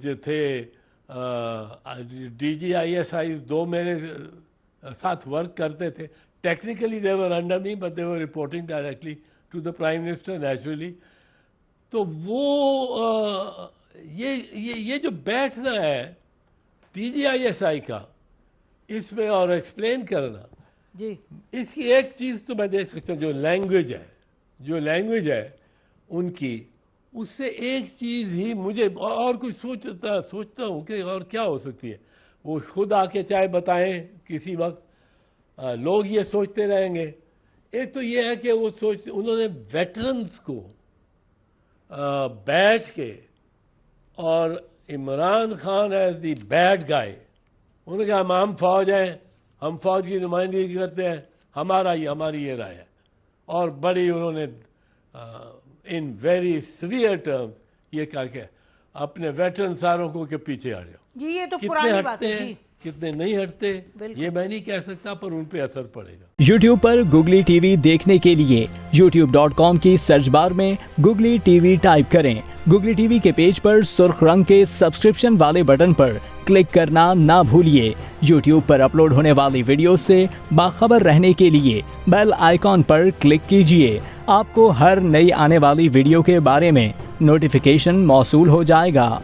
جو تھے DGISI دو میرے ساتھ ورک کرتے تھے. Technically they were under me but they were reporting directly to the Prime Minister naturally. تو وہ یہ جو بیٹھنا ہے DGISI کا اس میں اور ایکسپلین کرنا جی اس کی ایک چیز تو میں دیکھ سکتا ہوں, جو لینگویج ہے ان کی, اس سے ایک چیز ہی مجھے اور کچھ سوچتا ہوں کہ اور کیا ہو سکتی ہے. وہ خود آ کے چاہے بتائیں کسی وقت, لوگ یہ سوچتے رہیں گے. ایک تو یہ ہے کہ وہ انہوں نے ویٹرنز کو بیٹھ کے, اور Imran Khan as the bad guy, انہوں نے کہا ہم فوج ہیں, ہم فوج کی نمائندگی کرتے ہیں, ہماری یہ رائے ہے. اور بڑی انہوں نے ان ویری سیویئر ٹرمز یہ کہا کہ اپنے ویٹرن ساروں کو کے پیچھے آ جاؤ. جی یہ تو پرانی بات ہے. جی کتنے نہیں ہٹتے یہ میں نہیں کہہ سکتا, پر ان پہ اثر پڑے گا. یوٹیوب پر گوگلی ٹی وی دیکھنے کے لیے youtube.com کی سرچ بار میں گوگلی ٹی وی ٹائپ کریں. گوگلی ٹی وی کے پیج پر سرخ رنگ کے سبسکرپشن والے بٹن پر کلک کرنا نہ بھولیے. یوٹیوب پر اپلوڈ ہونے والی ویڈیو سے باخبر رہنے کے لیے بیل آئیکن پر کلک کیجیے. آپ کو ہر نئی آنے والی ویڈیو کے بارے میں نوٹیفیکیشن موصول ہو جائے گا.